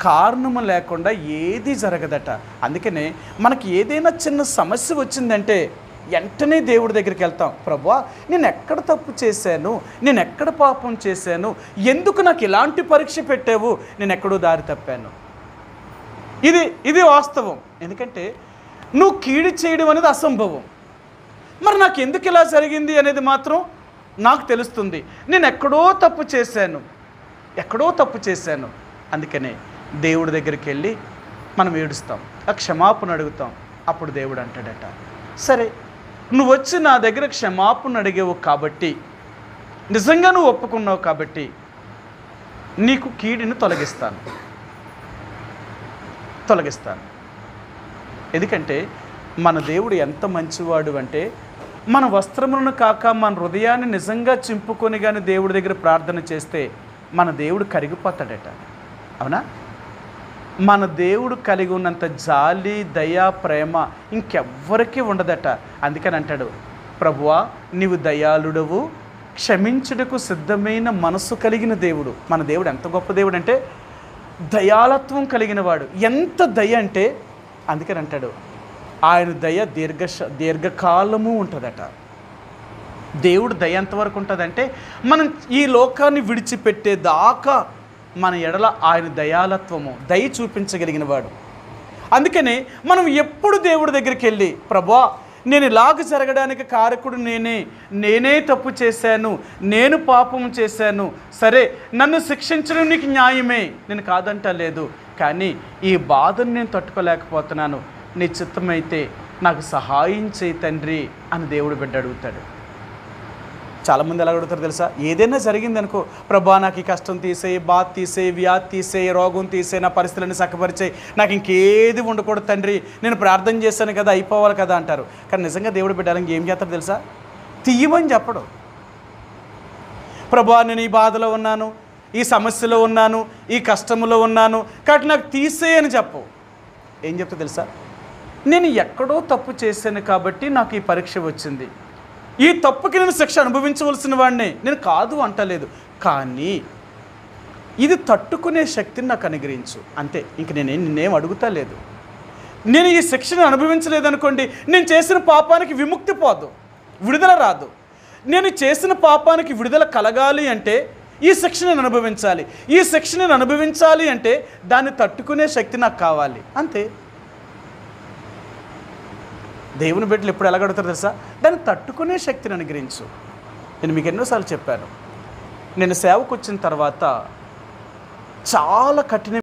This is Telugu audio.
కారణము లేకుండా ఏది జరగదట. అందుకనే మనకి ఏదైనా చిన్న సమస్య వచ్చిందంటే వెంటనే దేవుడి దగ్గరికి వెళ్తాం. ప్రభువా, నేను ఎక్కడ తప్పు చేశాను, నేను ఎక్కడ పాపం చేశాను, ఎందుకు నాకు ఇలాంటి పరీక్ష పెట్టావు, నేను ఎక్కడో దారి తప్పాను. ఇది వాస్తవం. ఎందుకంటే నువ్వు కీడు చేయడం అనేది అసంభవం. మరి నాకు ఎందుకు ఇలా జరిగింది అనేది మాత్రం నాకు తెలుస్తుంది. నేను ఎక్కడో తప్పు చేశాను. అందుకనే దేవుడి దగ్గరికి వెళ్ళి మనం ఏడుస్తాం, ఆ క్షమాపణ అడుగుతాం. అప్పుడు దేవుడు అంటాడట, సరే నువ్వు వచ్చి నా దగ్గర క్షమాపణ అడిగేవు కాబట్టి, నిజంగా నువ్వు ఒప్పుకున్నావు కాబట్టి నీకు కీడుని తొలగిస్తాను. ఎందుకంటే మన దేవుడు ఎంత మంచివాడు అంటే, మన వస్త్రములను కాక మన హృదయాన్ని నిజంగా చింపుకొని కానీ దేవుడి దగ్గర ప్రార్థన చేస్తే మన దేవుడు కరిగిపోతాడట. అవునా? మన దేవుడు కలిగి ఉన్నంత జాలి, దయ, ప్రేమ ఇంకెవ్వరికీ ఉండదట. అందుకని అంటాడు, ప్రభువా నీవు దయాళుడవు, క్షమించుటకు సిద్ధమైన మనస్సు కలిగిన దేవుడు. మన దేవుడు ఎంత గొప్ప దేవుడు అంటే దయాళత్వం కలిగిన వాడు. ఎంత దయ అంటే, అందుకని అంటాడు ఆయన దయ దీర్ఘకాలము ఉంటుందట. దేవుడు దయ ఎంతవరకు ఉంటుందంటే మనం ఈ లోకాన్ని విడిచిపెట్టేదాకా మన ఎడల ఆయన దయ చూపించగలిగిన వాడు. అందుకని మనం ఎప్పుడు దేవుడి దగ్గరికి వెళ్ళి, ప్రభువా నేను ఇలాగ జరగడానికి కారకుడు నేనే తప్పు చేశాను, నేను పాపం చేశాను, సరే నన్ను శిక్షించడం నీకు న్యాయమే, నేను కాదంటలేదు, కానీ ఈ బాధను నేను తట్టుకోలేకపోతున్నాను, నీ చిత్తమైతే నాకు సహాయం చేయి తండ్రి అని దేవుడు బిడ్డ అడుగుతాడు. చాలామంది ఎలా అడుగుతారు తెలుసా? ఏదైనా జరిగిందనుకో, ప్రభా నాకు ఈ కష్టం తీసేయి, బాధ తీసేయి, వ్యాధి తీసేయి, రోగం తీసేయి, నా పరిస్థితులను చక్కపరిచేయి, నాకు ఇంకేది ఉండకూడదు తండ్రి, నేను ప్రార్థన చేశాను కదా, అయిపోవాలి కదా అంటారు. కానీ నిజంగా దేవుడు బిడ్డలకి ఏం చేస్తారు తెలుసా? తీయమని చెప్పడం. ప్రభా నేను ఈ బాధలో ఉన్నాను, ఈ సమస్యలో ఉన్నాను, ఈ కష్టంలో ఉన్నాను, కాబట్టి నాకు తీసేయని చెప్పు. ఏం చెప్తా తెలుసా? నేను ఎక్కడో తప్పు చేశాను కాబట్టి నాకు ఈ పరీక్ష వచ్చింది, ఈ తప్పుకి నేను శిక్ష అనుభవించవలసిన వాడిని, నేను కాదు అంటలేదు, కానీ ఇది తట్టుకునే శక్తిని నాకు అనుగ్రహించు అంతే. ఇంక నిన్నేం అడుగుతా లేదు. నేను ఈ శిక్షను అనుభవించలేదనుకోండి, నేను చేసిన పాపానికి విముక్తి పోదు, విడుదల రాదు. నేను చేసిన పాపానికి విడుదల కలగాలి అంటే ఈ శిక్షను అనుభవించాలి. ఈ శిక్షను అనుభవించాలి అంటే దాన్ని తట్టుకునే శక్తి నాకు కావాలి, అంతే. దేవుని బిడ్డలు ఎప్పుడు ఎలా అడుగుతారు తెలుసా? దాన్ని తట్టుకునే శక్తిని అనుగ్రహించు. నేను మీకు ఎన్నోసార్లు చెప్పాను, నేను సేవకు వచ్చిన తర్వాత చాలా కఠిన